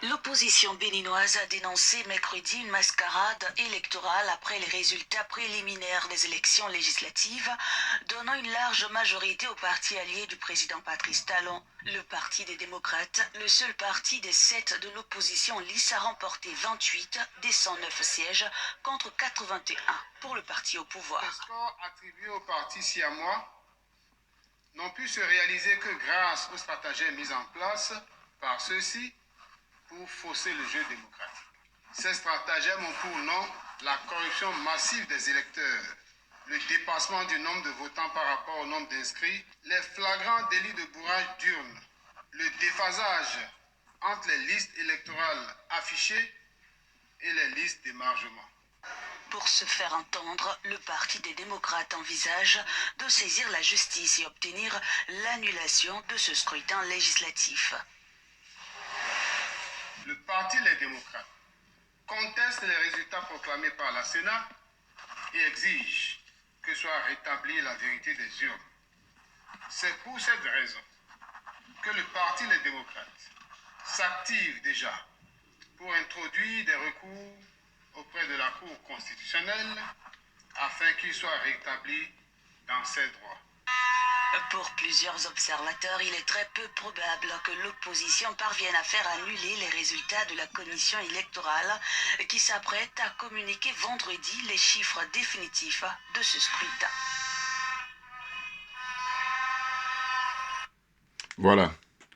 L'opposition béninoise a dénoncé mercredi une mascarade électorale après les résultats préliminaires des élections législatives, donnant une large majorité au parti allié du président Patrice Talon. Le Parti des démocrates, le seul parti des 7 de l'opposition lisse, a remporté 28 des 109 sièges contre 81 pour le parti au pouvoir. Les scores attribués au parti siamois n'ont pu se réaliser que grâce aux stratagèmes mis en place par ceux-ci pour fausser le jeu démocratique. Ces stratagèmes ont pour nom la corruption massive des électeurs, le dépassement du nombre de votants par rapport au nombre d'inscrits, les flagrants délits de bourrage d'urnes, le déphasage entre les listes électorales affichées et les listes d'émargement. Pour se faire entendre, le Parti des démocrates envisage de saisir la justice et obtenir l'annulation de ce scrutin législatif. Le Parti Les démocrates conteste les résultats proclamés par la Sénat et exige que soit rétablie la vérité des urnes. C'est pour cette raison que le Parti Les démocrates s'active déjà pour introduire des recours auprès de la Cour constitutionnelle afin qu'il soit rétabli dans ses droits. Pour plusieurs observateurs, il est très peu probable que l'opposition parvienne à faire annuler les résultats de la commission électorale qui s'apprête à communiquer vendredi les chiffres définitifs de ce scrutin. Voilà.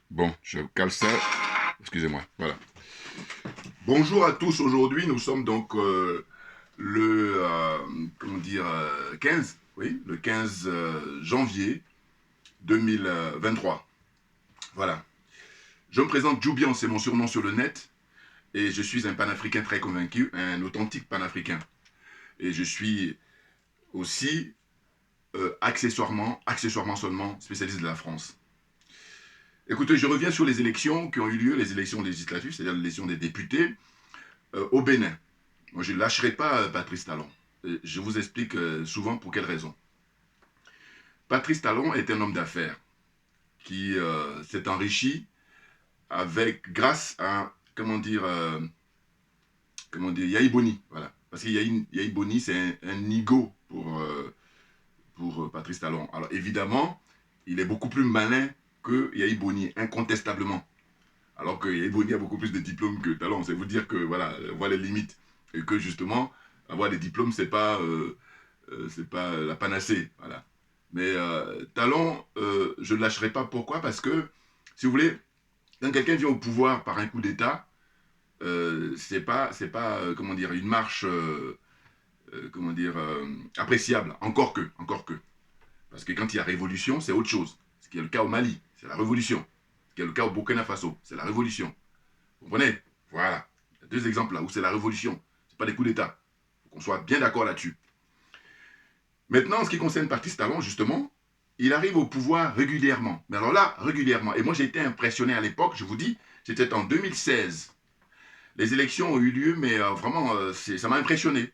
Bon, je cale ça. Excusez-moi. Voilà. Bonjour à tous. Aujourd'hui, nous sommes donc le 15, oui, le 15 janvier 2023. Voilà. Je me présente Djoubian, c'est mon surnom sur le net. Et je suis un panafricain très convaincu, un authentique panafricain. Et je suis aussi, accessoirement seulement, spécialiste de la France. Écoutez, je reviens sur les élections qui ont eu lieu, les élections législatives, c'est-à-dire l'élection des députés au Bénin. Moi, je ne lâcherai pas Patrice Talon. Je vous explique souvent pour quelle raison. Patrice Talon est un homme d'affaires qui s'est enrichi grâce à, Yahi Boni. Voilà. Parce que Yahi Boni, c'est un nigo pour Patrice Talon. Alors évidemment, il est beaucoup plus malin que Yahi Boni, incontestablement. Alors que Yahi Boni a beaucoup plus de diplômes que Talon. C'est vous dire que, voilà, les limites. Et que justement, avoir des diplômes, c'est pas la panacée. Voilà. Mais Talon, je ne lâcherai pas. Pourquoi? Parce que, si vous voulez, quand quelqu'un vient au pouvoir par un coup d'État, c'est pas une marche, appréciable. Encore que. Parce que quand il y a révolution, c'est autre chose. Ce qui est le cas au Mali, c'est la révolution. Ce qui est le cas au Burkina Faso, c'est la révolution. Vous comprenez? Voilà. Il y a deux exemples là où c'est la révolution. Ce n'est pas des coups d'État. Il faut qu'on soit bien d'accord là-dessus. Maintenant, en ce qui concerne Patrice Talon, justement, il arrive au pouvoir régulièrement. Mais alors là, régulièrement. Et moi, j'ai été impressionné à l'époque, je vous dis, c'était en 2016. Les élections ont eu lieu, mais vraiment, ça m'a impressionné.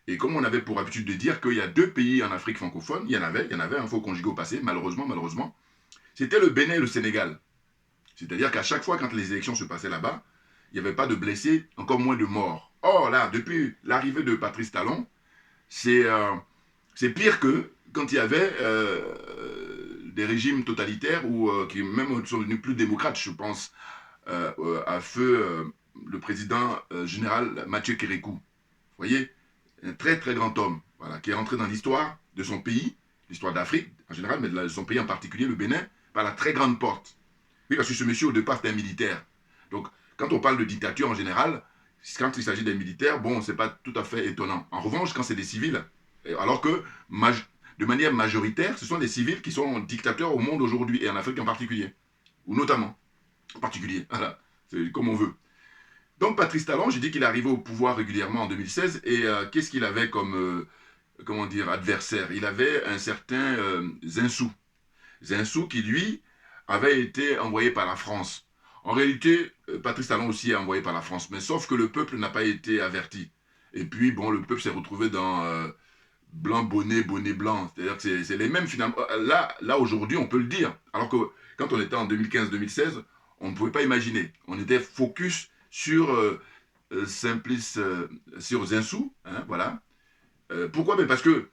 Et comme on avait pour habitude de dire qu'il y a deux pays en Afrique francophone, il y en avait, un faux conjugué au passé, malheureusement, c'était le Bénin et le Sénégal. C'est-à-dire qu'à chaque fois, quand les élections se passaient là-bas, il n'y avait pas de blessés, encore moins de morts. Or, là, depuis l'arrivée de Patrice Talon, c'est pire que quand il y avait des régimes totalitaires ou qui même sont devenus plus démocrates. Je pense à feu le président général Mathieu Kérékou. Vous voyez, un très très grand homme, voilà, qui est rentré dans l'histoire de son pays, l'histoire d'Afrique en général, mais de son pays en particulier, le Bénin, par la très grande porte. Oui, parce que ce monsieur, au départ, c'était un militaire. Donc, quand on parle de dictature en général, quand il s'agit des militaires, bon, c'est pas tout à fait étonnant. En revanche, quand c'est des civils, alors que, de manière majoritaire, ce sont des civils qui sont dictateurs au monde aujourd'hui, et en Afrique en particulier. Ou notamment, en particulier, voilà, c'est comme on veut. Donc, Patrice Talon, j'ai dit qu'il arrivait au pouvoir régulièrement en 2016, et qu'est-ce qu'il avait comme, adversaire? Il avait un certain Zinsou. Zinsou qui, lui, avait été envoyé par la France. En réalité, Patrice Talon aussi est envoyé par la France, mais sauf que le peuple n'a pas été averti. Et puis, bon, le peuple s'est retrouvé dans blanc, bonnet blanc. C'est-à-dire que c'est les mêmes, finalement. Là aujourd'hui, on peut le dire. Alors que quand on était en 2015-2016, on ne pouvait pas imaginer. On était focus sur sur Zinsou, hein, voilà. Pourquoi? Ben parce que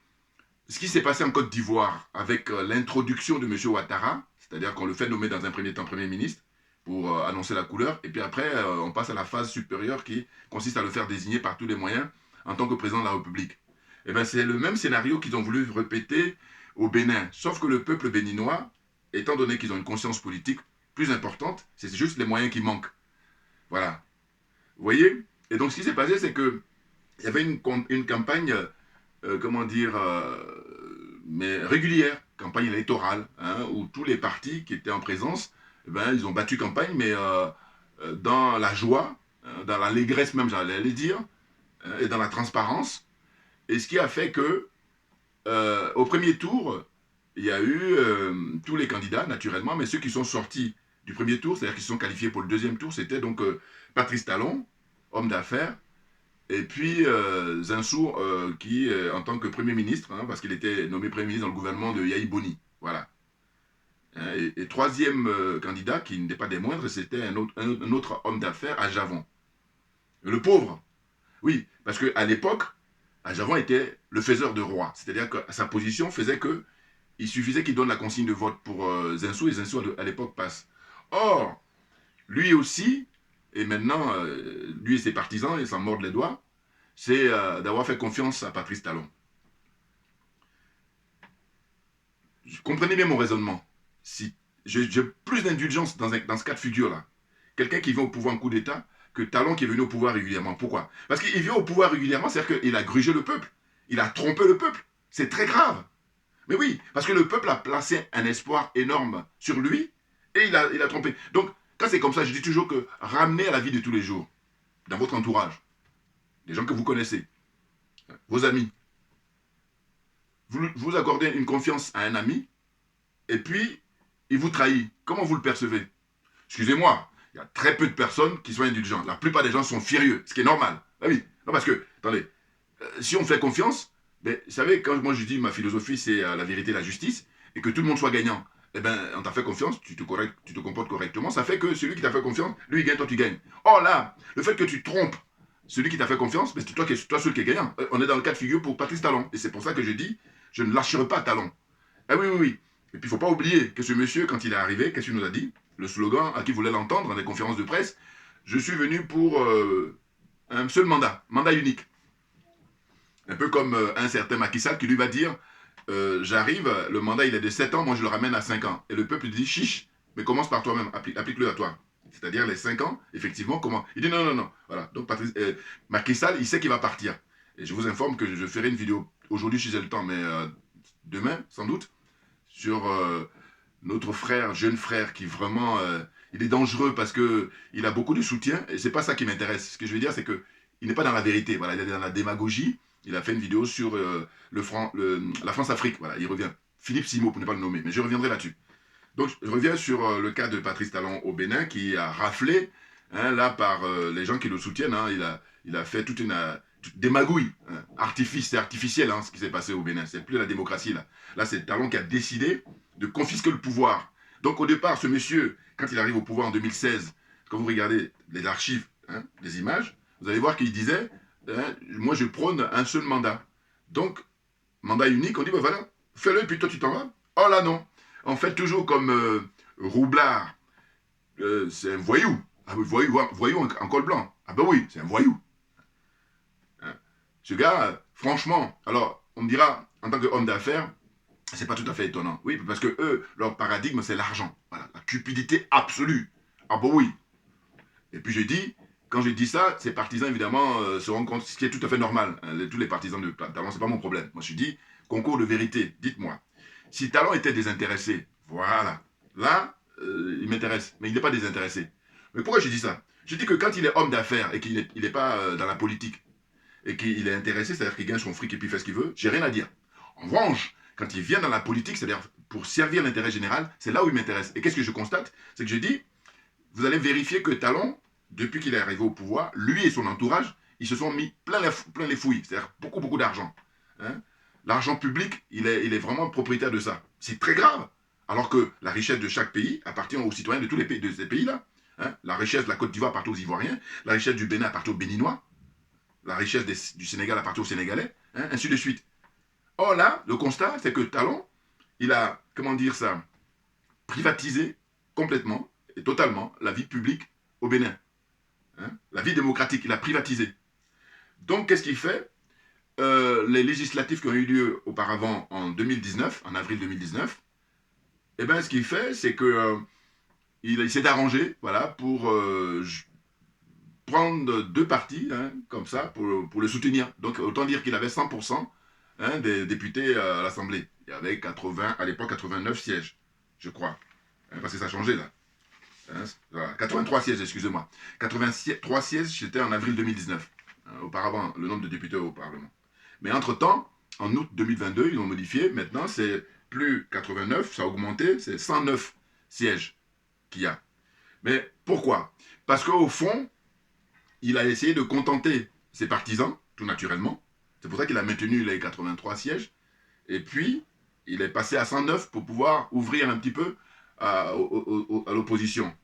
ce qui s'est passé en Côte d'Ivoire avec l'introduction de M. Ouattara, c'est-à-dire qu'on le fait nommer dans un premier temps Premier ministre pour annoncer la couleur, et puis après on passe à la phase supérieure qui consiste à le faire désigner par tous les moyens en tant que président de la République. Et bien c'est le même scénario qu'ils ont voulu répéter au Bénin, sauf que le peuple béninois, étant donné qu'ils ont une conscience politique plus importante, c'est juste les moyens qui manquent. Voilà. Vous voyez? Et donc ce qui s'est passé, c'est que il y avait une campagne, comment dire, mais régulière, campagne électorale, hein, où tous les partis qui étaient en présence, eh ben, ils ont battu campagne, mais dans la joie, dans l'allégresse même, j'allais dire, et dans la transparence. Et ce qui a fait que, au premier tour, il y a eu tous les candidats, naturellement, mais ceux qui sont sortis du premier tour, c'est-à-dire qui se sont qualifiés pour le deuxième tour, c'était donc Patrice Talon, homme d'affaires, et puis Zinsou, qui, en tant que Premier ministre, hein, parce qu'il était nommé Premier ministre dans le gouvernement de Yahi Boni. Voilà. Hein, et troisième candidat, qui n'était pas des moindres, c'était un autre homme d'affaires, Ajavon. Le pauvre. Oui, parce qu'à l'époque, Ajavon était le faiseur de roi. C'est-à-dire que sa position faisait que il suffisait qu'il donne la consigne de vote pour Zinsou, et Zinsou, à l'époque, passe. Or, lui aussi, et maintenant, lui et ses partisans, ils s'en mordent les doigts, c'est d'avoir fait confiance à Patrice Talon. Comprenez bien mon raisonnement. Si j'ai plus d'indulgence dans ce cas de figure-là, quelqu'un qui vient au pouvoir en coup d'État, que Talon qui est venu au pouvoir régulièrement. Pourquoi? Parce qu'il vient au pouvoir régulièrement, c'est-à-dire qu'il a grugé le peuple. Il a trompé le peuple. C'est très grave. Mais oui, parce que le peuple a placé un espoir énorme sur lui, et il a trompé. Donc, quand c'est comme ça, je dis toujours que ramenez à la vie de tous les jours, dans votre entourage, des gens que vous connaissez, vos amis. Vous accordez une confiance à un ami, et puis, il vous trahit. Comment vous le percevez? Excusez-moi, il y a très peu de personnes qui sont indulgentes. La plupart des gens sont furieux, ce qui est normal. Ah oui, non parce que, attendez, si on fait confiance, ben, vous savez, quand moi je dis ma philosophie, c'est la vérité et la justice, et que tout le monde soit gagnant, eh ben, on t'a fait confiance, tu te comportes correctement, ça fait que celui qui t'a fait confiance, lui il gagne, toi tu gagnes. Or là, le fait que tu trompes celui qui t'a fait confiance, ben, c'est toi seul qui est gagnant. On est dans le cas de figure pour Patrice Talon. Et c'est pour ça que je dis, je ne lâcherai pas Talon. Ah oui, oui, oui. Et puis il ne faut pas oublier que ce monsieur, quand il est arrivé, qu'est-ce qu'il nous a dit? Le slogan à qui voulait l'entendre dans les conférences de presse, je suis venu pour un seul mandat, mandat unique. Un peu comme un certain Macky Sall qui lui va dire, j'arrive, le mandat il est de 7 ans, moi je le ramène à 5 ans. Et le peuple dit, chiche, mais commence par toi-même, applique-le à toi. C'est-à-dire les 5 ans, effectivement, comment? Il dit non, non, non. Voilà. Donc Macky Sall, il sait qu'il va partir. Et je vous informe que je ferai une vidéo, aujourd'hui si j'ai le temps, mais demain, sans doute, sur notre frère, jeune frère, qui vraiment, il est dangereux parce qu'il a beaucoup de soutien, et c'est pas ça qui m'intéresse. Ce que je veux dire, c'est qu'il n'est pas dans la vérité, voilà, il est dans la démagogie. Il a fait une vidéo sur la France-Afrique, voilà, il revient. Philippe Simo, pour ne pas le nommer, mais je reviendrai là-dessus. Donc, je reviens sur le cas de Patrice Talon au Bénin, qui a raflé, hein, là, par les gens qui le soutiennent, hein, il a fait toute une démagouille, hein, c'est artificiel, hein, ce qui s'est passé au Bénin, c'est plus la démocratie, là. Là, c'est Talon qui a décidé de confisquer le pouvoir. Donc, au départ, ce monsieur, quand il arrive au pouvoir en 2016, quand vous regardez les archives, hein, les images, vous allez voir qu'il disait, hein, moi, je prône un seul mandat. Donc, mandat unique, on dit, ben voilà, fais-le, et puis toi, tu t'en vas. Oh là, non. En fait, toujours comme Roublard, c'est un voyou. Ah oui, voyou en col blanc. Ah ben oui, c'est un voyou. Hein. Ce gars, franchement, alors, on me dira, en tant qu'homme d'affaires, c'est pas tout à fait étonnant. Oui, parce que eux, leur paradigme, c'est l'argent. Voilà, la cupidité absolue. Ah ben oui. Et puis je dis, quand je dis ça, ces partisans, évidemment, se rendent compte, ce qui est tout à fait normal. Hein, tous les partisans de Talon, c'est pas mon problème. Moi, je dis, concours de vérité, dites-moi. Si Talon était désintéressé, voilà, là, il m'intéresse, mais il n'est pas désintéressé. Mais pourquoi je dis ça? Je dis que quand il est homme d'affaires et qu'il n'est pas dans la politique, et qu'il est intéressé, c'est-à-dire qu'il gagne son fric et puis il fait ce qu'il veut, j'ai rien à dire. En revanche, quand il vient dans la politique, c'est-à-dire pour servir l'intérêt général, c'est là où il m'intéresse. Et qu'est-ce que je constate? C'est que je dis, vous allez vérifier que Talon, depuis qu'il est arrivé au pouvoir, lui et son entourage, ils se sont mis plein les fouilles, c'est-à-dire beaucoup d'argent. Hein? L'argent public, il est vraiment propriétaire de ça. C'est très grave. Alors que la richesse de chaque pays appartient aux citoyens de tous les pays, de ces pays-là. Hein. La richesse de la Côte d'Ivoire appartient aux Ivoiriens, la richesse du Bénin appartient aux Béninois, la richesse du Sénégal appartient aux Sénégalais, hein, ainsi de suite. Or là, le constat, c'est que Talon, il a, comment dire ça, privatisé complètement et totalement la vie publique au Bénin. Hein. La vie démocratique, il a privatisé. Donc, qu'est-ce qu'il fait? Les législatifs qui ont eu lieu auparavant en 2019, en avril 2019, eh bien, ce qu'il fait, c'est que il s'est arrangé, voilà, pour prendre deux partis, hein, comme ça, pour le soutenir. Donc, autant dire qu'il avait 100% hein, des députés à l'Assemblée. Il y avait 80, à l'époque 89 sièges, je crois. Hein, parce que ça a changé, là. Hein, voilà, 83 sièges, excusez-moi. 83 sièges, c'était en avril 2019. Hein, auparavant, le nombre de députés au Parlement. Mais entre-temps, en août 2022, ils ont modifié. Maintenant, c'est plus 89, ça a augmenté, c'est 109 sièges qu'il y a. Mais pourquoi? Parce qu'au fond, il a essayé de contenter ses partisans, tout naturellement. C'est pour ça qu'il a maintenu les 83 sièges. Et puis, il est passé à 109 pour pouvoir ouvrir un petit peu à l'opposition.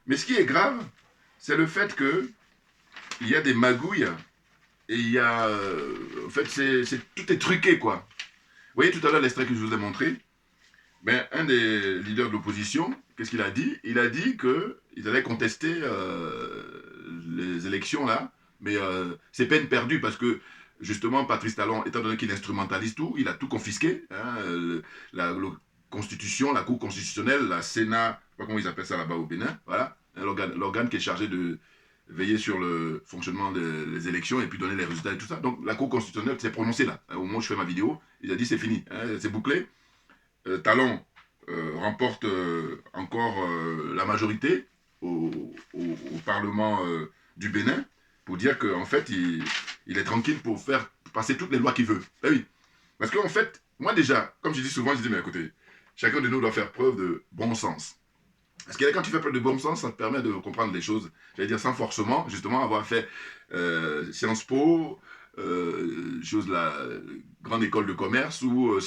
Mais ce qui est grave, c'est le fait qu'il y a des magouilles et il y a... en fait, tout est truqué, quoi. Vous voyez tout à l'heure l'extrait que je vous ai montré? Ben, un des leaders de l'opposition, qu'est-ce qu'il a dit? Il a dit qu'ils allaient contester les élections, là, mais c'est peine perdue, parce que, justement, Patrice Talon, étant donné qu'il instrumentalise tout, il a tout confisqué, hein, la Constitution, la Cour constitutionnelle, la Sénat, je ne sais pas comment ils appellent ça là-bas au Bénin, voilà, hein, l'organe qui est chargé de veiller sur le fonctionnement des élections et puis donner les résultats et tout ça. Donc la Cour constitutionnelle s'est prononcée là. Au moment où je fais ma vidéo, il a dit c'est fini, hein, c'est bouclé. Talon remporte encore la majorité au Parlement du Bénin pour dire qu'en fait, il est tranquille pour faire passer toutes les lois qu'il veut. Ben oui. Parce qu'en fait, moi déjà, comme je dis souvent, je dis mais écoutez, chacun de nous doit faire preuve de bon sens. Parce que quand tu fais preuve de bon sens, ça te permet de comprendre les choses, j'allais dire sans forcément, justement, avoir fait Sciences Po, la grande école de commerce, ou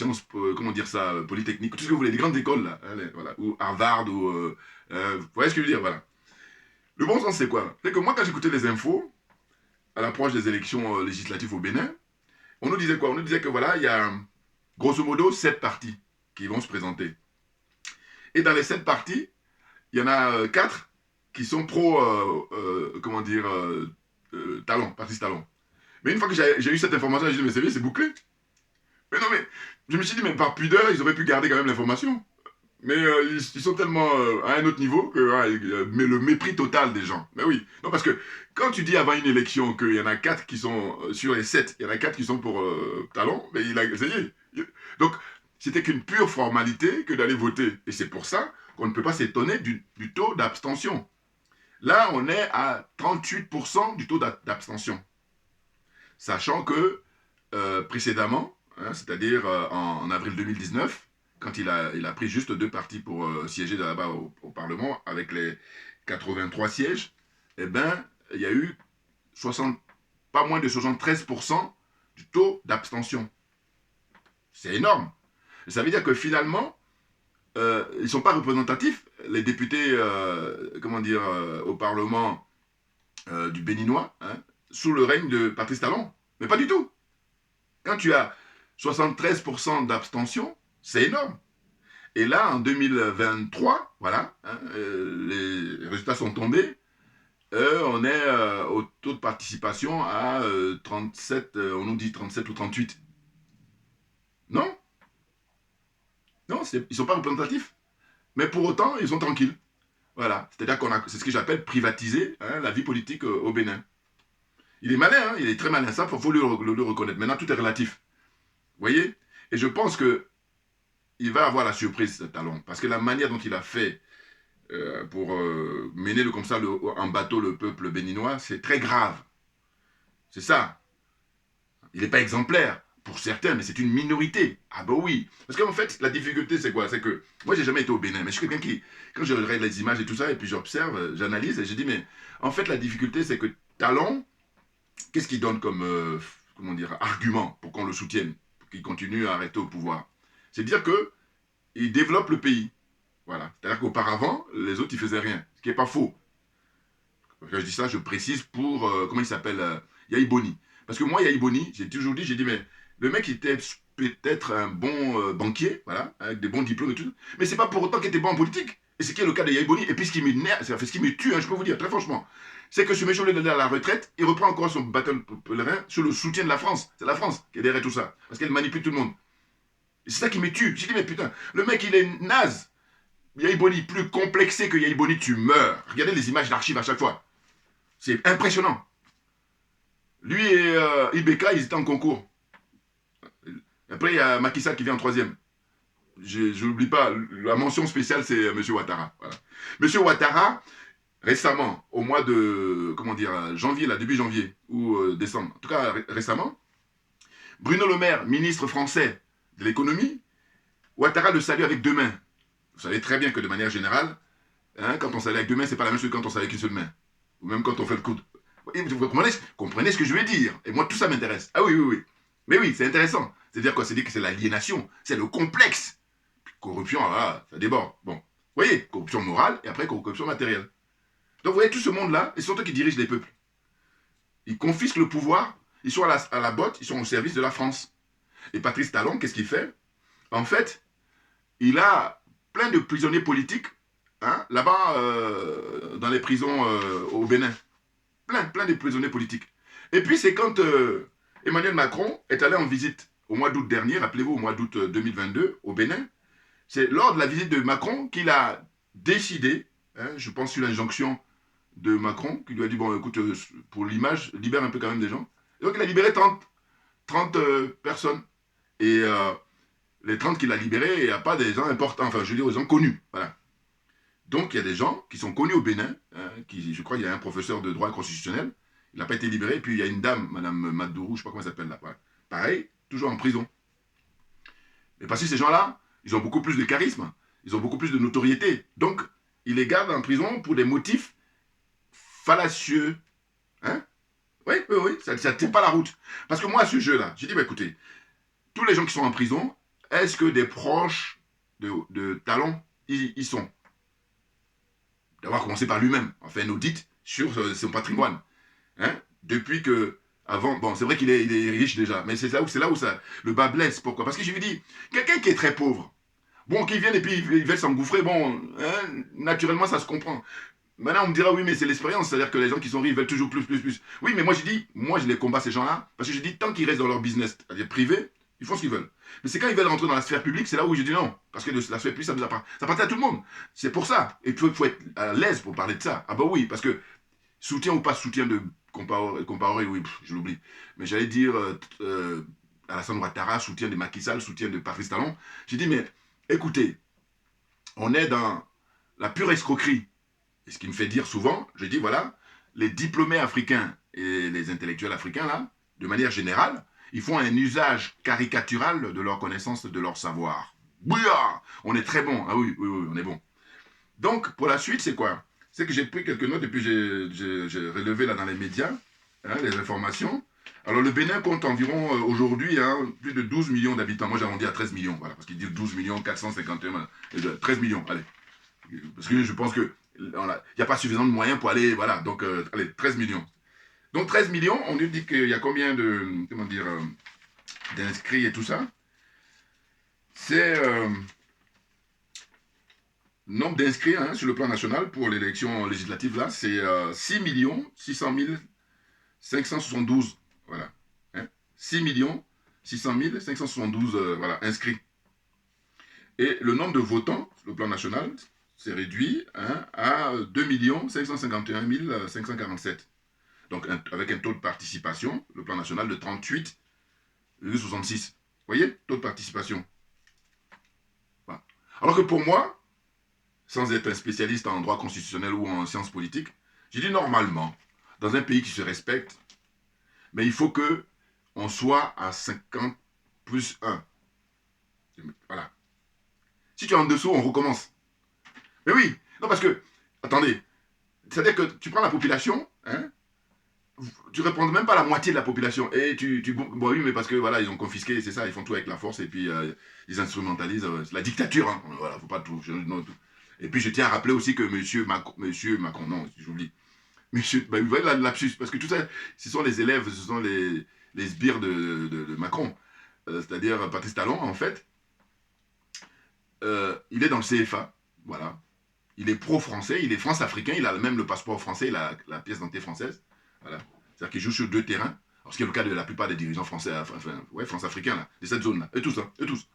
comment dire ça, Polytechnique, tout ce que vous voulez, des grandes écoles, là, hein, voilà, ou Harvard, ou... vous voyez ce que je veux dire, voilà. Le bon sens, c'est quoi? C'est que moi, quand j'écoutais les infos, à l'approche des élections législatives au Bénin, on nous disait quoi? On nous disait que voilà, il y a grosso modo 7 partis qui vont se présenter. Et dans les 7 partis, il y en a 4 qui sont pro, comment dire, Talon, Patrice Talon. Mais une fois que j'ai eu cette information, j'ai dit, mais c'est bien, c'est bouclé. Mais non, mais je me suis dit, mais par pudeur, ils auraient pu garder quand même l'information. Mais ils sont tellement à un autre niveau que mais le mépris total des gens. Mais oui. Non, parce que quand tu dis avant une élection qu'il y en a 4 qui sont, sur les 7, il y en a 4 qui sont pour Talon, mais il a essayé. Donc, c'était qu'une pure formalité que d'aller voter. Et c'est pour ça qu'on ne peut pas s'étonner du taux d'abstention. Là, on est à 38% du taux d'abstention. Sachant que précédemment, hein, c'est-à-dire en avril 2019, quand il a pris juste 2 partis pour siéger là-bas au Parlement, avec les 83 sièges, eh bien, il y a eu pas moins de 73% du taux d'abstention. C'est énorme. Ça veut dire que finalement, ils ne sont pas représentatifs, les députés, comment dire, au Parlement du Béninois, hein, sous le règne de Patrice Talon. Mais pas du tout. Quand tu as 73% d'abstention, c'est énorme. Et là, en 2023, voilà, hein, les résultats sont tombés. On est au taux de participation à 37, on nous dit 37 ou 38. Non. Non, ils ne sont pas représentatifs. Mais pour autant, ils sont tranquilles. Voilà. C'est-à-dire c'est ce que j'appelle privatiser hein, la vie politique au Bénin. Il est malin, hein, il est très malin. Ça, il faut le reconnaître. Maintenant, tout est relatif. Vous voyez? Et je pense que il va avoir la surprise, Talon. Parce que la manière dont il a fait pour mener comme ça en bateau le peuple béninois, c'est très grave. C'est ça. Il n'est pas exemplaire. Pour certains, mais c'est une minorité. Ah ben oui. Parce qu'en fait, la difficulté, c'est quoi? C'est que moi, j'ai jamais été au Bénin, mais je suis quelqu'un qui, quand je regarde les images et tout ça, et puis j'observe, j'analyse, et je dis, mais en fait, la difficulté, c'est que Talon, qu'est-ce qu'il donne comme, comment dire, argument pour qu'on le soutienne, pour qu'il continue à arrêter au pouvoir? C'est dire qu'il développe le pays. Voilà. C'est-à-dire qu'auparavant, les autres, ils faisaient rien. Ce qui n'est pas faux. Quand je dis ça, je précise pour, comment il s'appelle, Yahi Boni. Parce que moi, Yahi Boni, j'ai toujours dit, mais le mec était peut-être un bon banquier, voilà, avec des bons diplômes et tout, mais c'est pas pour autant qu'il était bon en politique. Et c'est qui est le cas de Yahi Boni. Et puis ce qui m'énerve, ce qui me tue, hein, je peux vous dire, très franchement, c'est que ce monsieur, au lieu d'aller à la retraite, il reprend encore son bâton pèlerin sur le soutien de la France. C'est la France qui est derrière tout ça, parce qu'elle manipule tout le monde. Et c'est ça qui me tue. J'ai dit, mais putain, le mec, il est naze. Yahi Boni, plus complexé que Yahi Boni, tu meurs. Regardez les images d'archives à chaque fois. C'est impressionnant. Lui et Ibeka, ils étaient en concours. Après, il y a Macky Sall qui vient en troisième. Je n'oublie pas, la mention spéciale, c'est M. Ouattara. Voilà. M. Ouattara, récemment, au mois de, comment dire, janvier, là, début janvier, ou décembre, en tout cas récemment, Bruno Le Maire, ministre français de l'économie, Ouattara le salue avec deux mains. Vous savez très bien que de manière générale, hein, quand on salue avec deux mains, c'est pas la même chose que quand on salue avec une seule main. Ou même quand on fait le coude. Vous comprenez ce que je veux dire. Et moi, tout ça m'intéresse. Ah oui, oui, oui. Mais oui, c'est intéressant. C'est-à-dire quoi? C'est-à-dire que c'est l'aliénation. C'est le complexe. Corruption, ah, ça déborde. Bon. Vous voyez, corruption morale et après corruption matérielle. Donc vous voyez tout ce monde-là, et c'est surtout qui dirige les peuples. Ils confisquent le pouvoir, ils sont à la botte, ils sont au service de la France. Et Patrice Talon, qu'est-ce qu'il fait? En fait, il a plein de prisonniers politiques, hein, là-bas, dans les prisons au Bénin. Plein de prisonniers politiques. Et puis c'est quand Emmanuel Macron est allé en visite au mois d'août dernier, rappelez-vous, au mois d'août 2022, au Bénin, c'est lors de la visite de Macron qu'il a décidé, hein, je pense sur l'injonction de Macron, qui lui a dit, bon écoute, pour l'image, libère un peu quand même des gens. Et donc il a libéré 30 personnes. Et les 30 qu'il a libérés, il n'y a pas des gens importants, enfin je veux dire des gens connus, voilà. Donc il y a des gens qui sont connus au Bénin, hein, je crois qu'il y a un professeur de droit constitutionnel, il n'a pas été libéré, puis il y a une dame, Madame Madourou, je ne sais pas comment elle s'appelle là, voilà. Pareil, toujours en prison. Mais parce que ces gens-là, ils ont beaucoup plus de charisme, ils ont beaucoup plus de notoriété, donc ils les gardent en prison pour des motifs fallacieux. Hein? Oui, oui, oui, ça ne tient pas la route. Parce que moi, à ce jeu-là, j'ai dit, bah, écoutez, tous les gens qui sont en prison, est-ce que des proches de Talon y sont? D'avoir commencé par lui-même, on fait un audit sur son patrimoine. Hein? Depuis que, avant, bon, c'est vrai qu'il est riche déjà, mais c'est là où ça, le bas blesse. Pourquoi? Parce que je lui dis, quelqu'un qui est très pauvre, bon, qui vient et puis il veut s'engouffrer, bon, hein, naturellement, ça se comprend. Maintenant, on me dira, oui, mais c'est l'expérience, c'est-à-dire que les gens qui sont riches veulent toujours plus. Oui, mais moi, je dis, moi, je les combats, ces gens-là, parce que je dis, tant qu'ils restent dans leur business, c'est-à-dire privé, ils font ce qu'ils veulent. Mais c'est quand ils veulent rentrer dans la sphère publique, c'est là où je dis non. Parce que la sphère publique, ça appartient à tout le monde. C'est pour ça. Et il faut être à l'aise pour parler de ça. Ah bah oui, parce que soutien ou pas soutien de Compaoré, oui, je l'oublie. Mais j'allais dire Alassane Ouattara, soutien de Macky Sall, soutien de Patrice Talon. J'ai dit, mais écoutez, on est dans la pure escroquerie. Et ce qui me fait dire souvent, je dis, voilà, les diplômés africains et les intellectuels africains, là, de manière générale, ils font un usage caricatural de leur connaissance, de leur savoir. Bouillard! On est très bon. Ah oui, on est bon. Donc, pour la suite, c'est quoi? C'est que j'ai pris quelques notes et puis j'ai relevé là dans les médias, hein, les informations. Alors, le Bénin compte environ, aujourd'hui, hein, plus de 12 millions d'habitants. Moi, j'arrondis à 13 millions, voilà, parce qu'ils disent 12 millions 451, 13 millions, allez. Parce que je pense qu'il n'y a pas suffisamment de moyens pour aller, voilà, donc, allez, 13 millions. Donc 13 millions, on nous dit qu'il y a combien de, comment dire, d'inscrits et tout ça. C'est nombre d'inscrits hein, sur le plan national pour l'élection législative là, c'est 6 600 572, voilà. Hein, 6 600 572 voilà, inscrits. Et le nombre de votants sur le plan national, c'est réduit hein, à 2 551 547. Donc, avec un taux de participation, le plan national de 38,66. Vous voyez, taux de participation. Voilà. Alors que pour moi, sans être un spécialiste en droit constitutionnel ou en sciences politiques, j'ai dit normalement, dans un pays qui se respecte, mais il faut qu'on soit à 50 plus 1. Voilà. Si tu es en dessous, on recommence. Mais oui, non parce que, attendez, c'est-à-dire que tu prends la population, hein, tu ne réponds même pas à la moitié de la population. Et bon oui, mais parce que voilà, ils ont confisqué, c'est ça, ils font tout avec la force et puis ils instrumentalisent. C'est la dictature, hein. Voilà, faut pas tout. Et puis je tiens à rappeler aussi que monsieur Macron, non, j'oublie. bah, vous voyez la lapsus, parce que tout ça, ce sont les élèves, ce sont les sbires de Macron. C'est-à-dire Patrice Talon, en fait, il est dans le CFA, voilà. Il est pro-français, il est France-africain, il a même le passeport français, il a la pièce d'identité française. Voilà. C'est-à-dire qu'il joue sur 2 terrains. Alors, ce qui est le cas de la plupart des dirigeants français, enfin, ouais, France-africains, là, de cette zone-là. Eux tous, hein, eux tous.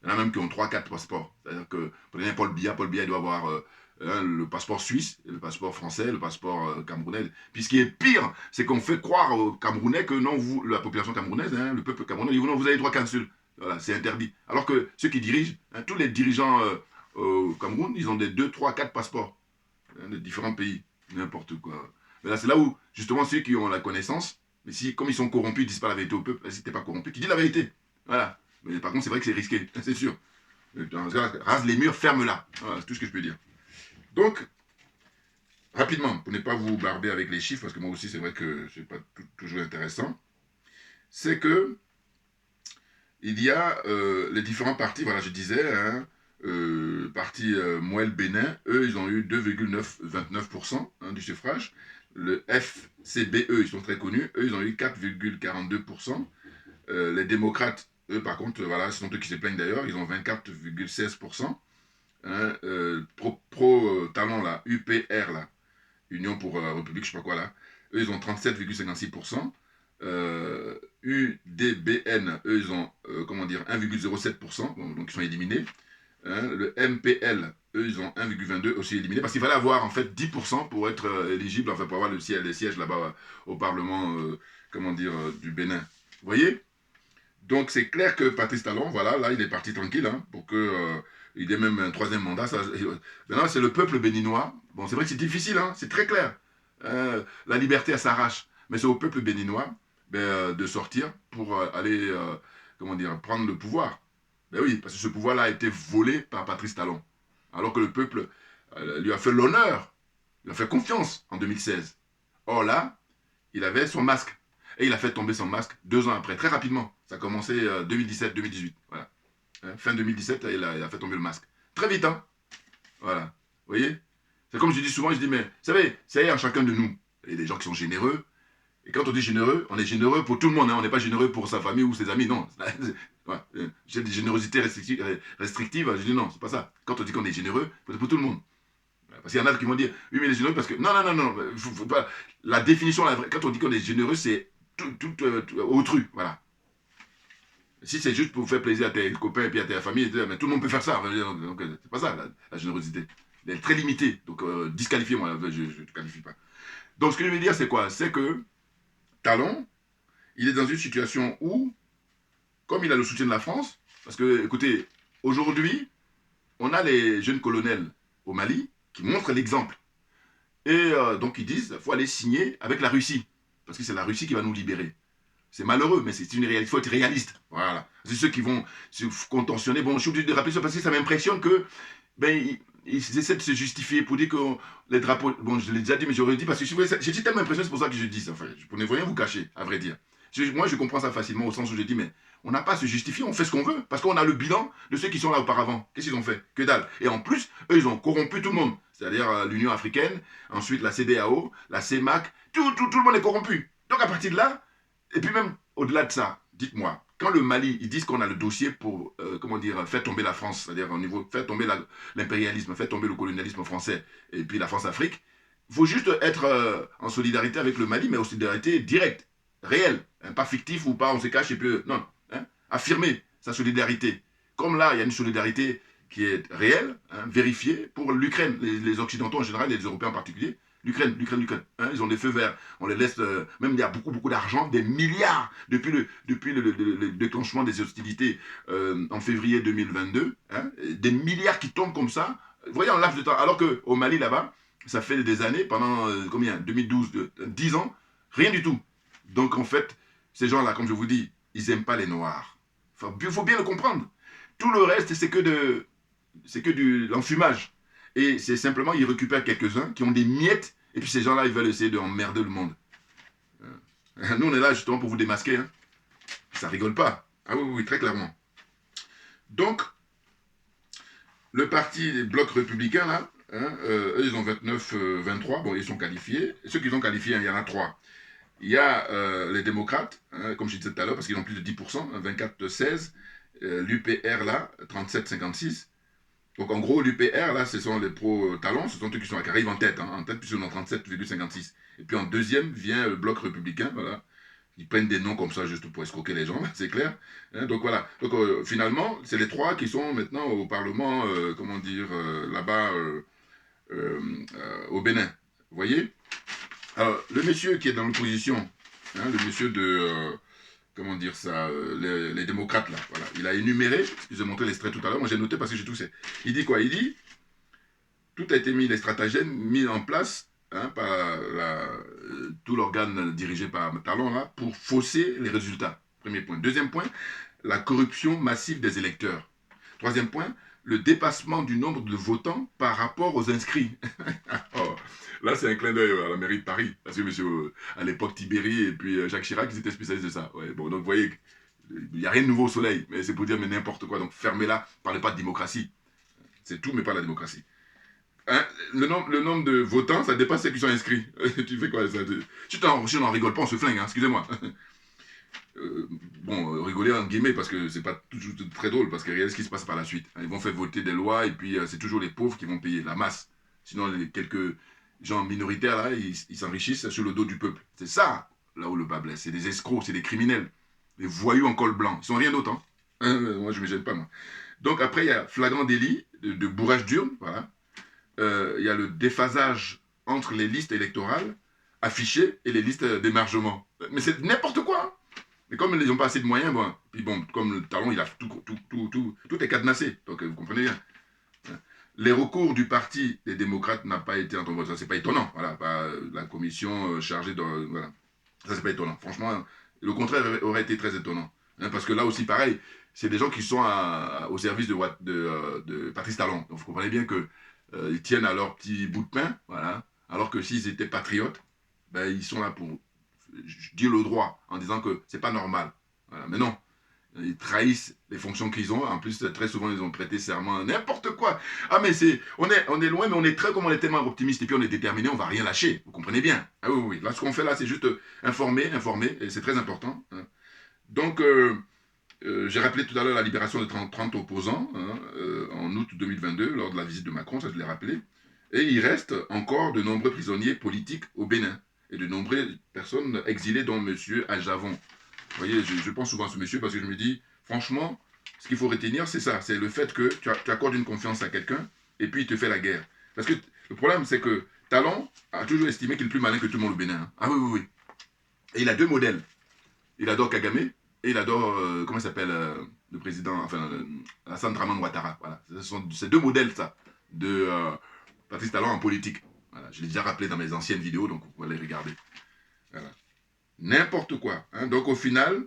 Il y en a même qui ont 3-4 passeports. C'est-à-dire que, prenez Paul Biya, il doit avoir le passeport suisse, le passeport français, le passeport camerounais. Puis ce qui est pire, c'est qu'on fait croire aux Camerounais que non, vous, la population camerounaise, hein, le peuple camerounais, non, vous avez droit qu'un seul. Voilà, c'est interdit. Alors que ceux qui dirigent, hein, tous les dirigeants au Cameroun, ils ont des 2, 3, 4 passeports hein, de différents pays. N'importe quoi. Mais là, c'est là où, justement, ceux qui ont la connaissance, mais si, comme ils sont corrompus, ils disent pas la vérité au peuple, si t'es pas corrompu, tu dis la vérité. Voilà. Mais par contre, c'est vrai que c'est risqué, c'est sûr. Rase les murs, ferme-la. Voilà, c'est tout ce que je peux dire. Donc, rapidement, pour ne pas vous barber avec les chiffres, parce que moi aussi, c'est vrai que c'est pas toujours intéressant, c'est que il y a les différents partis, voilà, je disais, hein, parti Mouel Bénin, eux, ils ont eu 2,29% hein, du suffrage. Le FCBE, ils sont très connus, eux, ils ont eu 4,42%. Les démocrates, eux, par contre, voilà, ce sont eux qui se plaignent d'ailleurs, ils ont 24,16%. Hein, Talon, là, UPR, là, Union pour la République, je sais pas quoi, là, eux, ils ont 37,56%. UDBN, eux, ils ont, comment dire, 1,07%, donc ils sont éliminés. Hein, le MPL, eux, ils ont 1,22 aussi éliminé, parce qu'il fallait avoir en fait 10% pour être éligible, enfin pour avoir les sièges là-bas au Parlement, comment dire, du Bénin. Vous voyez? Donc c'est clair que Patrice Talon, voilà, là il est parti tranquille, hein, pour que il ait même un 3e mandat. Maintenant c'est le peuple béninois. Bon, c'est vrai que c'est difficile, hein, c'est très clair. La liberté, elle s'arrache, mais c'est au peuple béninois de sortir pour aller, comment dire, prendre le pouvoir. Ben oui, parce que ce pouvoir-là a été volé par Patrice Talon. Alors que le peuple lui a fait l'honneur, lui a fait confiance en 2016. Or là, il avait son masque. Et il a fait tomber son masque 2 ans après, très rapidement. Ça a commencé 2017-2018. Voilà. Hein, fin 2017, il a fait tomber le masque. Très vite, hein. Voilà. Vous voyez? C'est comme je dis souvent, je dis, mais, vous savez, ça y est en chacun de nous. Il y a des gens qui sont généreux. Et quand on dit généreux, on est généreux pour tout le monde. Hein. On n'est pas généreux pour sa famille ou ses amis, non. Ouais. J'ai des générosités restrictives, je dis non, c'est pas ça. Quand on dit qu'on est généreux, c'est pour tout le monde. Parce qu'il y en a qui vont dire, oui, mais il est généreux parce que. Non, non, non, non. Faut pas... La définition, quand on dit qu'on est généreux, c'est tout autrui. Voilà. Si c'est juste pour faire plaisir à tes copains et puis à ta famille, mais tout le monde peut faire ça. Donc, c'est pas ça, la générosité. Elle est très limitée. Donc, disqualifié, moi, je ne te qualifie pas. Donc, ce que je veux dire, c'est quoi? C'est que Talon, il est dans une situation où, comme il a le soutien de la France, parce que, écoutez, aujourd'hui, on a les jeunes colonels au Mali qui montrent l'exemple. Et donc, ils disent, il faut aller signer avec la Russie, parce que c'est la Russie qui va nous libérer. C'est malheureux, mais c'est une réalité. Il faut être réaliste. Voilà. C'est ceux qui vont se contentionner. Bon, je suis obligé de rappeler ça parce que ça m'impressionne que ils essaient de se justifier pour dire que les drapeaux. Bon, je l'ai déjà dit, mais j'aurais dit parce que j'ai dit tellement impressionné, c'est pour ça que je dis ça. Enfin, je ne peux rien vous cacher, à vrai dire. Moi, je comprends ça facilement au sens où je dis, mais on n'a pas à se justifier, on fait ce qu'on veut. Parce qu'on a le bilan de ceux qui sont là auparavant. Qu'est-ce qu'ils ont fait? Que dalle. Et en plus, eux, ils ont corrompu tout le monde. C'est-à-dire l'Union africaine, ensuite la CEDEAO, la CEMAC. Tout le monde est corrompu. Donc à partir de là, et puis même au-delà de ça, dites-moi, quand le Mali, ils disent qu'on a le dossier pour, comment dire, faire tomber la France, c'est-à-dire au niveau, faire tomber l'impérialisme, faire tomber le colonialisme français, et puis la France-Afrique, il faut juste être en solidarité avec le Mali, mais en solidarité directe, réelle, hein, pas fictif ou pas on se cache et puis, non, hein, affirmer sa solidarité. Comme là, il y a une solidarité qui est réelle, hein, vérifiée, pour l'Ukraine, les Occidentaux en général, et les Européens en particulier. L'Ukraine. Hein, ils ont des feux verts. On les laisse, même il y a beaucoup d'argent, des milliards, depuis le déclenchement des hostilités en février 2022, hein, des milliards qui tombent comme ça, vous voyez, en laps de temps. Alors qu'au Mali, là-bas, ça fait des années, pendant combien 2012, 10 ans, rien du tout. Donc en fait, ces gens-là, comme je vous dis, ils n'aiment pas les Noirs. Il faut bien le comprendre. Tout le reste, c'est que de l'enfumage. Et c'est simplement, ils récupèrent quelques-uns qui ont des miettes, et puis ces gens-là, ils veulent essayer d'emmerder le monde. Nous, on est là justement pour vous démasquer. Hein. Ça rigole pas. Ah oui, très clairement. Donc, le parti, le bloc républicain, là, Hein, eux, ils ont 29, 23. Bon, ils sont qualifiés. Et ceux qui sont qualifiés, hein, il y en a 3. Il y a les démocrates, hein, comme je disais tout à l'heure, parce qu'ils ont plus de 10%, hein, 24-16. L'UPR, là, 37-56. Donc, en gros, l'UPR, là, ce sont les pro-talents. Ce sont ceux qui arrivent en tête, puisqu'ils sont en 37,56. Et puis, en deuxième, vient le bloc républicain, voilà. Ils prennent des noms comme ça juste pour escroquer les gens, c'est clair. Hein, donc voilà. Donc finalement, c'est les 3 qui sont maintenant au Parlement, comment dire, là-bas, au Bénin. Vous voyez? Alors, le monsieur qui est dans l'opposition, hein, le monsieur de, comment dire ça, les démocrates là, voilà. Il a énuméré, je vous ai montré l'extrait tout à l'heure, moi j'ai noté parce que j'ai tout fait. Il dit quoi? Il dit, tout a été mis, les stratagèmes mis en place, hein, par tout l'organe dirigé par Talon là, pour fausser les résultats. Premier point. Deuxième point, la corruption massive des électeurs. Troisième point, le dépassement du nombre de votants par rapport aux inscrits. Oh, là, c'est un clin d'œil à la mairie de Paris. Parce que, monsieur, à l'époque, Tibéri et puis Jacques Chirac, ils étaient spécialistes de ça. Ouais, bon, donc, vous voyez, il n'y a rien de nouveau au soleil. Mais c'est pour dire, mais n'importe quoi. Donc, fermez-la. Parlez pas de démocratie. C'est tout, mais pas la démocratie. Hein, le nombre de votants, ça dépasse ceux qui sont inscrits. Tu fais quoi ça? Si on n'en rigole pas, on se flingue, hein, excusez-moi. Bon, rigoler en guillemets, parce que c'est pas toujours très drôle, parce que regardez ce qui se passe par la suite. Ils vont faire voter des lois, et puis c'est toujours les pauvres qui vont payer, la masse. Sinon, quelques gens minoritaires, là, ils s'enrichissent sur le dos du peuple. C'est ça, là où le bas blesse. C'est des escrocs, c'est des criminels, des voyous en col blanc. Ils sont rien d'autre, hein. Moi, je me gêne pas, moi. Donc après, il y a flagrant délit de bourrage d'urne, voilà. Il y a le déphasage entre les listes électorales affichées et les listes d'émargement. Mais c'est n'importe quoi, hein. Mais comme ils n'ont pas assez de moyens, bon, puis bon, comme le Talon, il a tout est cadenassé. Donc vous comprenez bien. Les recours du parti des démocrates n'a pas été entendu. Ça, c'est pas étonnant. Voilà, la commission chargée de. Voilà. Ça, c'est pas étonnant. Franchement, le contraire aurait été très étonnant. Hein, parce que là aussi, pareil, c'est des gens qui sont au service de Patrice Talon. Donc vous comprenez bien que ils tiennent à leur petit bout de pain, voilà. Alors que s'ils étaient patriotes, ben, ils sont là pour dire le droit en disant que c'est pas normal. Voilà. Mais non, ils trahissent les fonctions qu'ils ont. En plus, très souvent, ils ont prêté serment, n'importe quoi. Ah, mais on est loin, mais on est comme on est tellement optimiste et puis on est déterminé, on va rien lâcher. Vous comprenez bien? Ah oui, oui. Là, ce qu'on fait là, c'est juste informer, et c'est très important. Hein. Donc, j'ai rappelé tout à l'heure la libération de 30 opposants, hein, en août 2022, lors de la visite de Macron, ça je l'ai rappelé. Et il reste encore de nombreux prisonniers politiques au Bénin et de nombreuses personnes exilées, dont M. Aljavon. Vous voyez, je pense souvent à ce monsieur parce que je me dis, franchement, ce qu'il faut retenir, c'est ça, c'est le fait que tu accordes une confiance à quelqu'un et puis il te fait la guerre. Parce que le problème, c'est que Talon a toujours estimé qu'il est plus malin que tout le monde au Bénin. Hein. Ah oui, oui, oui. Et il a 2 modèles. Il adore Kagame et il adore, comment il s'appelle, le président, enfin, Alassane Dramane Ouattara. Voilà. Ce sont ces 2 modèles, ça, de Patrice Talon en politique. Voilà. Je l'ai déjà rappelé dans mes anciennes vidéos, donc vous pouvez les regarder. Voilà. N'importe quoi. Hein. Donc au final,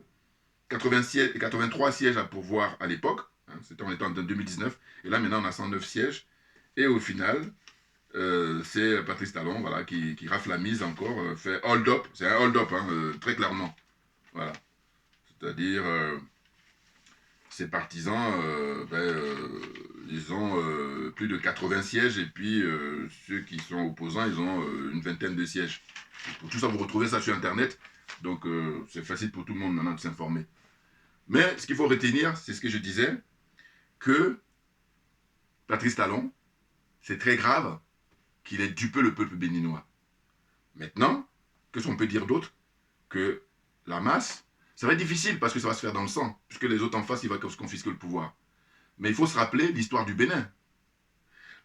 83 sièges à pourvoir à l'époque. Hein, on était en 2019. Et là, maintenant, on a 109 sièges. Et au final, c'est Patrice Talon, voilà, qui rafle la mise encore, fait hold-up. C'est un hold-up, hein, très clairement. Voilà. C'est-à-dire, ces partisans, ils ont plus de 80 sièges. Et puis, ceux qui sont opposants, ils ont une vingtaine de sièges. Pour tout ça, vous retrouvez ça sur Internet. Donc, c'est facile pour tout le monde maintenant de s'informer. Mais ce qu'il faut retenir, c'est ce que je disais, que Patrice Talon, c'est très grave qu'il ait dupé le peuple béninois. Maintenant, qu'est-ce qu'on peut dire d'autre? Que la masse, ça va être difficile parce que ça va se faire dans le sang, puisque les autres en face, ils vont se confisquer le pouvoir. Mais il faut se rappeler l'histoire du Bénin.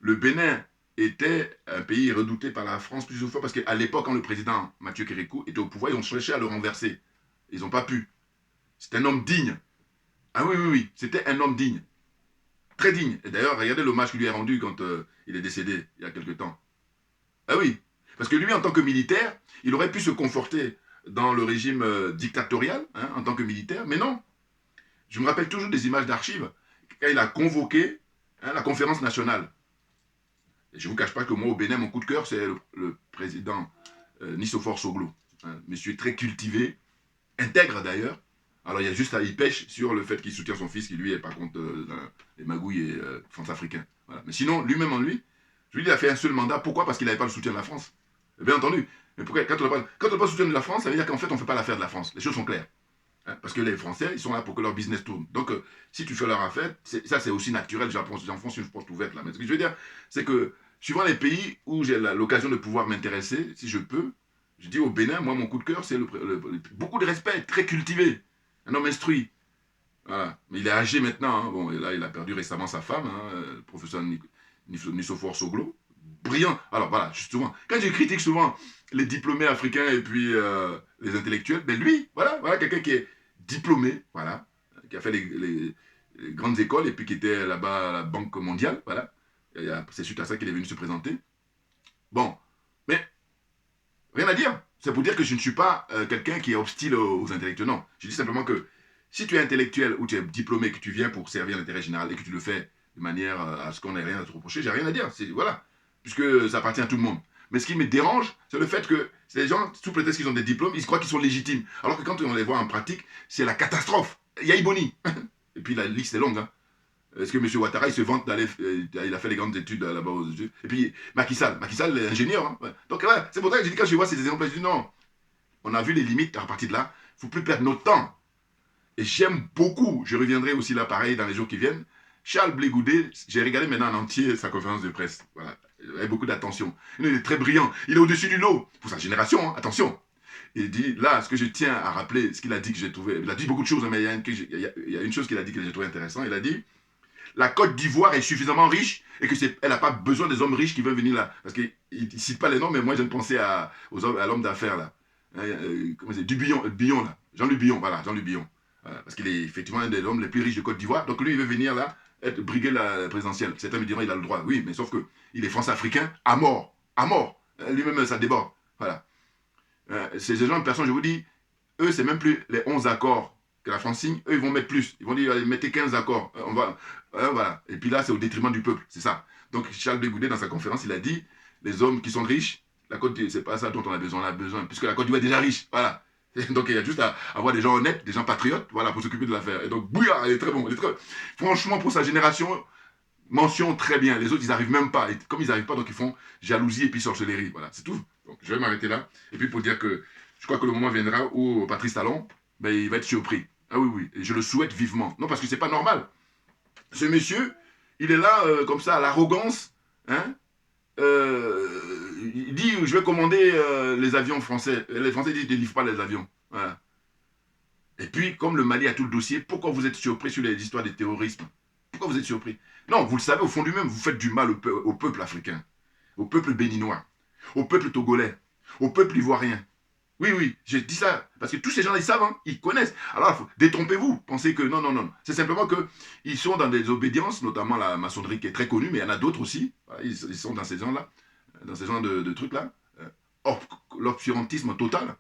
Le Bénin était un pays redouté par la France plusieurs fois parce qu'à l'époque, quand le président Mathieu Kérékou était au pouvoir, ils ont cherché à le renverser. Ils n'ont pas pu. C'est un homme digne. Ah oui, oui, oui, c'était un homme digne. Très digne. Et d'ailleurs, regardez l'hommage qu'il lui est rendu quand il est décédé, il y a quelque temps. Ah oui, parce que lui, en tant que militaire, il aurait pu se conforter dans le régime dictatorial, hein, en tant que militaire, mais non. Je me rappelle toujours des images d'archives, quand il a convoqué, hein, la conférence nationale. Et je ne vous cache pas que moi, au Bénin, mon coup de cœur, c'est le président Nissophore Soglo. Hein, monsieur très cultivé, intègre d'ailleurs. Alors, il y a juste à y pêche sur le fait qu'il soutient son fils, qui lui est par contre les magouilles et France-africains. Voilà. Mais sinon, lui-même en lui, Je lui dis, il a fait un seul mandat. Pourquoi? Parce qu'il n'avait pas le soutien de la France. Bien entendu. Mais pourquoi? Quand on n'a pas le soutien de la France, ça veut dire qu'en fait, on ne fait pas l'affaire de la France. Les choses sont claires. Hein, parce que les Français, ils sont là pour que leur business tourne. Donc, si tu fais leur affaire, ça c'est aussi naturel. J'enfonce une porte ouverte là. Mais ce que je veux dire, c'est que suivant les pays où j'ai l'occasion de pouvoir m'intéresser, si je peux, je dis au Bénin, moi, mon coup de cœur, c'est beaucoup de respect, très cultivé. Un homme instruit. Voilà. Mais il est âgé maintenant. Hein. Bon, et là, il a perdu récemment sa femme, hein, le professeur Nisofor Soglo. Brillant. Alors voilà, justement, quand je critique souvent les diplômés africains et puis les intellectuels, ben lui, voilà quelqu'un qui est diplômé, voilà, qui a fait les grandes écoles et puis qui était là-bas à la Banque mondiale, voilà. C'est suite à ça qu'il est venu se présenter. Bon, mais rien à dire. C'est pour dire que je ne suis pas quelqu'un qui est hostile aux intellectuels. Non, je dis simplement que si tu es intellectuel ou tu es diplômé, que tu viens pour servir l'intérêt général et que tu le fais de manière à ce qu'on n'ait rien à te reprocher, j'ai rien à dire. Voilà, puisque ça appartient à tout le monde. Mais ce qui me dérange, c'est le fait que ces gens, sous prétexte qu'ils ont des diplômes, ils croient qu'ils sont légitimes. Alors que quand on les voit en pratique, c'est la catastrophe. Il y a Iboni. Et puis la liste est longue. Hein. Est-ce que M. Ouattara, il se vante d'aller... il a fait les grandes études là-bas aux États-Unis. Et puis Macky Sall est ingénieur. Hein. Ouais. Donc ouais, c'est pour ça que j'ai dit, quand je vois ces exemples, je dis non. On a vu les limites à partir de là. Il ne faut plus perdre notre temps. Et j'aime beaucoup, je reviendrai aussi là pareil dans les jours qui viennent, Charles Blé Goudet, j'ai regardé maintenant en entier sa conférence de presse. Voilà. Avec beaucoup d'attention. Il est très brillant. Il est au-dessus du lot. Pour sa génération, hein, attention. Et il dit, là, ce que je tiens à rappeler, ce qu'il a dit que j'ai trouvé, il a dit beaucoup de choses, hein, mais il y a une chose qu'il a dit que j'ai trouvé intéressant. Il a dit, la Côte d'Ivoire est suffisamment riche et qu'elle n'a pas besoin des hommes riches qui veulent venir là. Parce qu'il ne cite pas les noms, mais moi, je pensais à l'homme d'affaires là. Comment c'est, Billon là. Jean-Luc Billon, voilà, Jean-Luc Billon. Voilà, parce qu'il est effectivement un des hommes les plus riches de Côte d'Ivoire. Donc lui, il veut venir là, briguer la présidentielle. Certains me diront, il a le droit. Oui, mais sauf que il est France-africain à mort. À mort. Lui-même, ça déborde. Voilà. Ces gens de personnes, je vous dis, eux, c'est même plus les 11 accords que la France signe. Eux, ils vont mettre plus. Ils vont dire, allez, mettez 15 accords. Voilà. Et puis là, c'est au détriment du peuple. C'est ça. Donc, Charles Blé Goudet, dans sa conférence, il a dit, les hommes qui sont riches, la Côte d'Ivoire, c'est pas ça dont on a besoin, puisque la Côte d'Ivoire est déjà riche. Voilà. Donc il y a juste à avoir des gens honnêtes, des gens patriotes, voilà, pour s'occuper de l'affaire. Et donc, bouillard, il est très bon. Franchement, pour sa génération, mention très bien. Les autres, ils n'arrivent même pas. Et comme ils n'arrivent pas, donc ils font jalousie et puis sorcellerie. Voilà, c'est tout. Donc je vais m'arrêter là. Et puis pour dire que je crois que le moment viendra où Patrice Talon, ben, il va être surpris. Ah oui, oui. Et je le souhaite vivement. Non, parce que c'est pas normal. Ce monsieur, il est là comme ça, à l'arrogance, hein. Il dit, je vais commander les avions français. Les Français disent, ne délivrent pas les avions. Voilà. Et puis, comme le Mali a tout le dossier, pourquoi vous êtes surpris sur les histoires de terrorisme? Pourquoi vous êtes surpris? Non, vous le savez, au fond du même, vous faites du mal au peuple africain, au peuple béninois, au peuple togolais, au peuple ivoirien. Oui, oui, j'ai dit ça, parce que tous ces gens-là, ils savent, hein, ils connaissent. Alors, détrompez-vous, pensez que non, non, non. C'est simplement qu'ils sont dans des obédiences, notamment la maçonnerie qui est très connue, mais il y en a d'autres aussi. Voilà, ils sont dans ces gens-là, dans ces genres de trucs-là. L'obscurantisme total.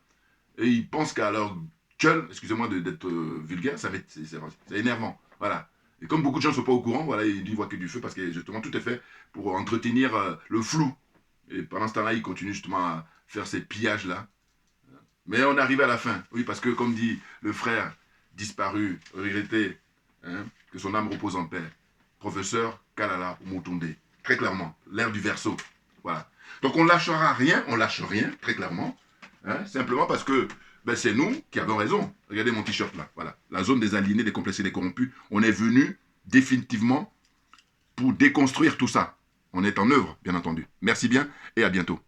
Et ils pensent qu'à leur gueule, excusez-moi d'être vulgaire, c'est énervant. Voilà. Et comme beaucoup de gens ne sont pas au courant, voilà, ils n'y voient que du feu, parce que justement, tout est fait pour entretenir le flou. Et pendant ce temps-là, ils continuent justement à faire ces pillages-là. Mais on arrive à la fin. Oui, parce que comme dit le frère disparu, regretté, hein, que son âme repose en paix, professeur Kalala Mutunde. Très clairement, l'ère du verseau. Voilà. Donc on ne lâchera rien, on lâche rien, très clairement. Hein, simplement parce que ben, c'est nous qui avons raison. Regardez mon t-shirt là. Voilà. La zone des aliénés, des complexés, des corrompus. On est venu définitivement pour déconstruire tout ça. On est en œuvre, bien entendu. Merci bien et à bientôt.